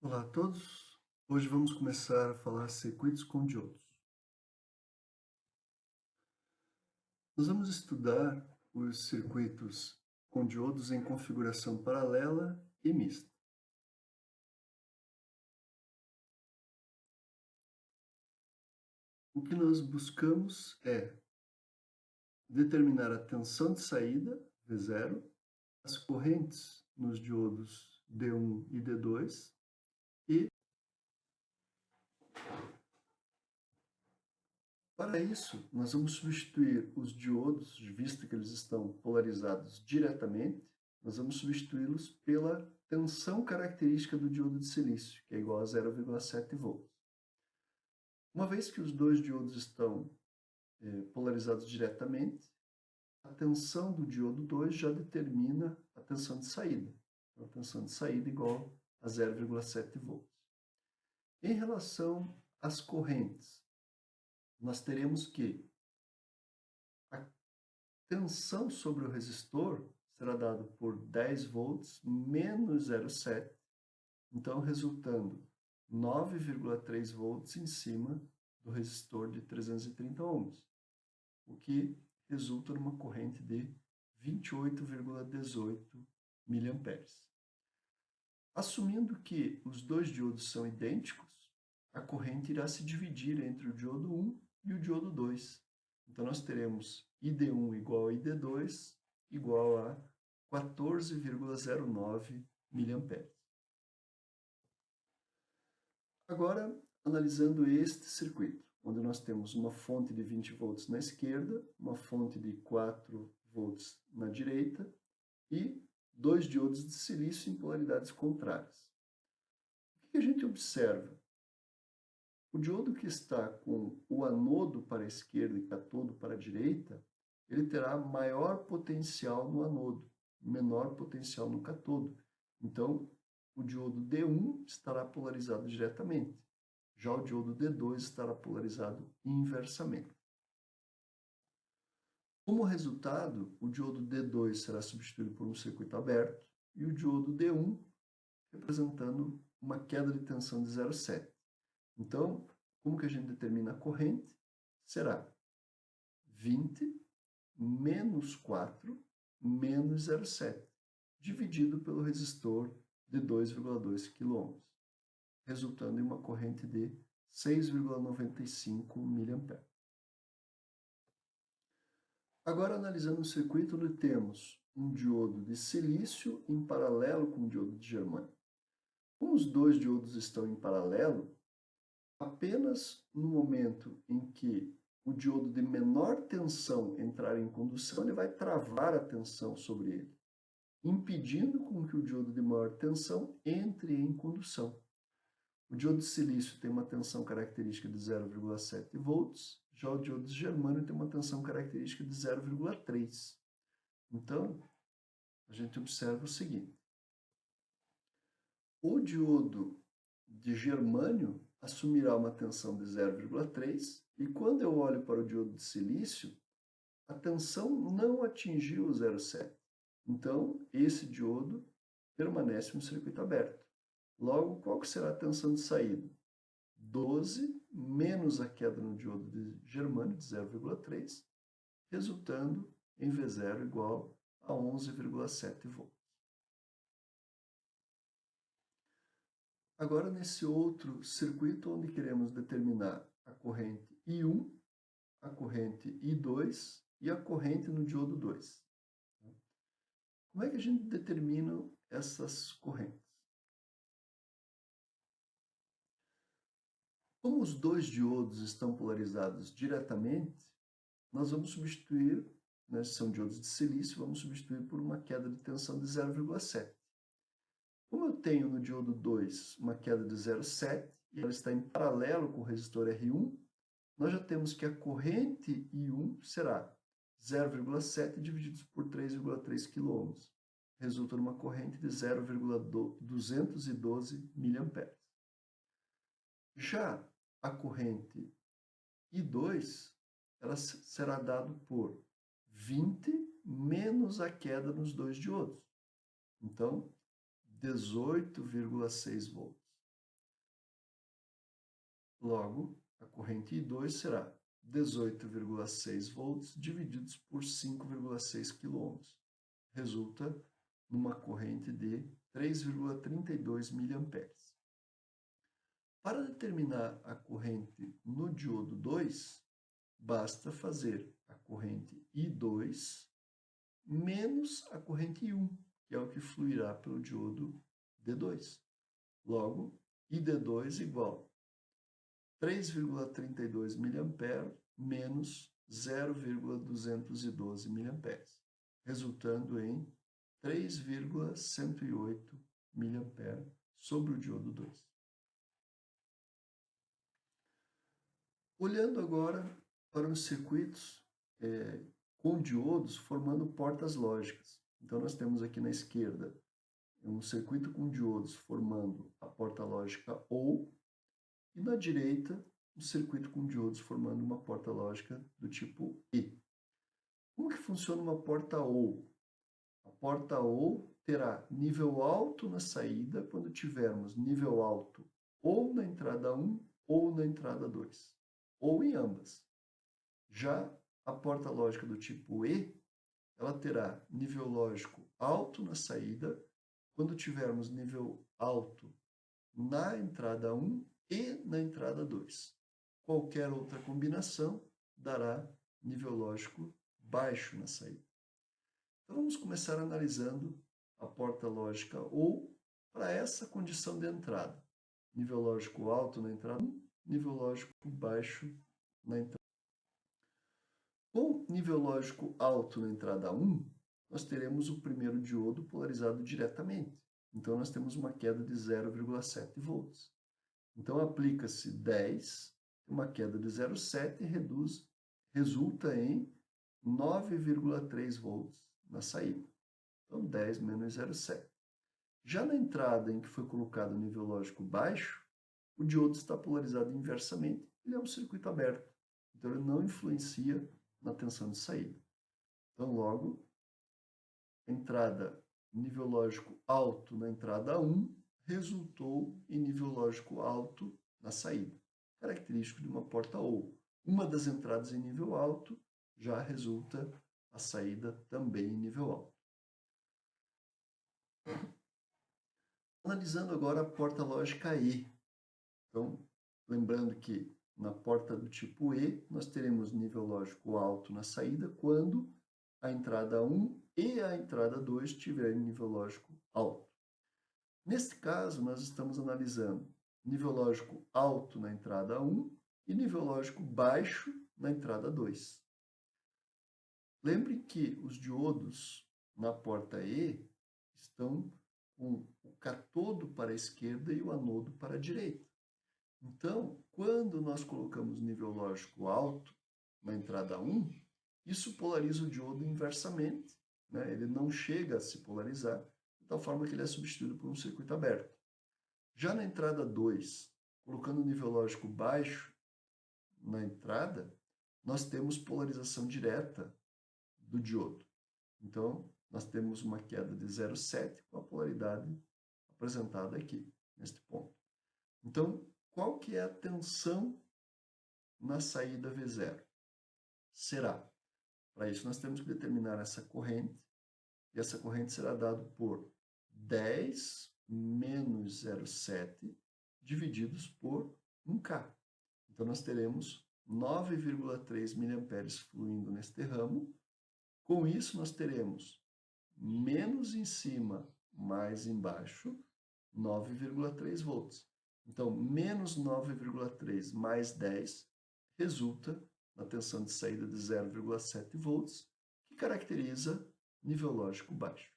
Olá a todos, hoje vamos começar a falar circuitos com diodos. Nós vamos estudar os circuitos com diodos em configuração paralela e mista. O que nós buscamos é determinar a tensão de saída, V0, as correntes nos diodos D1 e D2 e, para isso, nós vamos substituir os diodos, visto que eles estão polarizados diretamente, nós vamos substituí-los pela tensão característica do diodo de silício, que é igual a 0,7 volts. Uma vez que os dois diodos estão polarizados diretamente, a tensão do diodo 2 já determina a tensão de saída. Então, a tensão de saída é igual a 0,7 volts. Em relação às correntes, nós teremos que a tensão sobre o resistor será dada por 10 volts menos 0,7, então resultando 9,3 volts em cima do resistor de 330 ohms, o que resulta numa corrente de 28,18 mA. Assumindo que os dois diodos são idênticos, a corrente irá se dividir entre o diodo 1 e o diodo 2. Então, nós teremos ID1 igual a ID2 igual a 14,09 mA. Agora, analisando este circuito, onde nós temos uma fonte de 20 volts na esquerda, uma fonte de 4 volts na direita e dois diodos de silício em polaridades contrárias. O que a gente observa? O diodo que está com o anodo para a esquerda e catodo para a direita, ele terá maior potencial no anodo, menor potencial no catodo. Então, o diodo D1 estará polarizado diretamente, já o diodo D2 estará polarizado inversamente. Como resultado, o diodo D2 será substituído por um circuito aberto e o diodo D1 representando uma queda de tensão de 0,7. Então, como que a gente determina a corrente? Será 20 menos 4 menos 0,7, dividido pelo resistor de 2,2 kΩ, resultando em uma corrente de 6,95 mA. Agora, analisando o circuito onde temos um diodo de silício em paralelo com um diodo de germânio. Como os dois diodos estão em paralelo, apenas no momento em que o diodo de menor tensão entrar em condução, ele vai travar a tensão sobre ele, impedindo com que o diodo de maior tensão entre em condução. O diodo de silício tem uma tensão característica de 0,7 volts, já o diodo de germânio tem uma tensão característica de 0,3. Então, a gente observa o seguinte: o diodo de germânio assumirá uma tensão de 0,3 e quando eu olho para o diodo de silício, a tensão não atingiu o 0,7. Então, esse diodo permanece no circuito aberto. Logo, qual que será a tensão de saída? 12 menos a queda no diodo de germânio de 0,3, resultando em V0 igual a 11,7 volts. Agora, nesse outro circuito, onde queremos determinar a corrente I1, a corrente I2 e a corrente no diodo 2. Como é que a gente determina essas correntes? Como os dois diodos estão polarizados diretamente, nós vamos substituir, né, são diodos de silício, vamos substituir por uma queda de tensão de 0,7. Como eu tenho no diodo 2 uma queda de 0,7 e ela está em paralelo com o resistor R1, nós já temos que a corrente I1 será 0,7 dividido por 3,3 kΩ. Resulta numa corrente de 0,212 mA. Já a corrente I2 ela será dada por 20 menos a queda nos dois diodos. Então, 18,6 volts. Logo, a corrente I2 será 18,6 volts divididos por 5,6 kΩ. Resulta numa corrente de 3,32 mA. Para determinar a corrente no diodo 2, basta fazer a corrente I2 menos a corrente I1, que é o que fluirá pelo diodo D2. Logo, ID2 igual 3,32 mA menos 0,212 mA, resultando em 3,108 mA sobre o diodo 2. Olhando agora para os circuitos com diodos formando portas lógicas. Então, nós temos aqui na esquerda um circuito com diodos formando a porta lógica OU, e na direita, um circuito com diodos formando uma porta lógica do tipo E. Como que funciona uma porta OU? A porta OU terá nível alto na saída quando tivermos nível alto ou na entrada 1 ou na entrada 2, ou em ambas. Já a porta lógica do tipo E, ela terá nível lógico alto na saída quando tivermos nível alto na entrada 1 e na entrada 2. Qualquer outra combinação dará nível lógico baixo na saída. Então vamos começar analisando a porta lógica OU para essa condição de entrada. Nível lógico alto na entrada 1, nível lógico baixo na entrada. Com nível lógico alto na entrada 1, nós teremos o primeiro diodo polarizado diretamente. Então nós temos uma queda de 0,7 volts. Então aplica-se 10, uma queda de 0,7 resulta em 9,3 volts na saída. Então 10 menos 0,7. Já na entrada em que foi colocado o nível lógico baixo, o diodo está polarizado inversamente, ele é um circuito aberto. Então ele não influencia na tensão de saída. Então logo, entrada nível lógico alto na entrada 1 resultou em nível lógico alto na saída, característico de uma porta OU. Uma das entradas em nível alto já resulta a saída também em nível alto. Analisando agora a porta lógica E. Então, lembrando que na porta do tipo E, nós teremos nível lógico alto na saída quando a entrada 1 e a entrada 2 tiverem nível lógico alto. Neste caso, nós estamos analisando nível lógico alto na entrada 1 e nível lógico baixo na entrada 2. Lembre que os diodos na porta E estão com o catodo para a esquerda e o anodo para a direita. Então, quando nós colocamos nível lógico alto na entrada 1, isso polariza o diodo inversamente, né? Ele não chega a se polarizar, de tal forma que ele é substituído por um circuito aberto. Já na entrada 2, colocando nível lógico baixo na entrada, nós temos polarização direta do diodo. Então, nós temos uma queda de 0,7 com a polaridade apresentada aqui, neste ponto. Então, qual que é a tensão na saída V0? Será, para isso nós temos que determinar essa corrente, e essa corrente será dada por 10 menos 0,7 divididos por 1K. Então nós teremos 9,3 mA fluindo neste ramo. Com isso nós teremos menos em cima, mais embaixo, 9,3 volts. Então, menos 9,3 mais 10 resulta na tensão de saída de 0,7 volts, que caracteriza nível lógico baixo.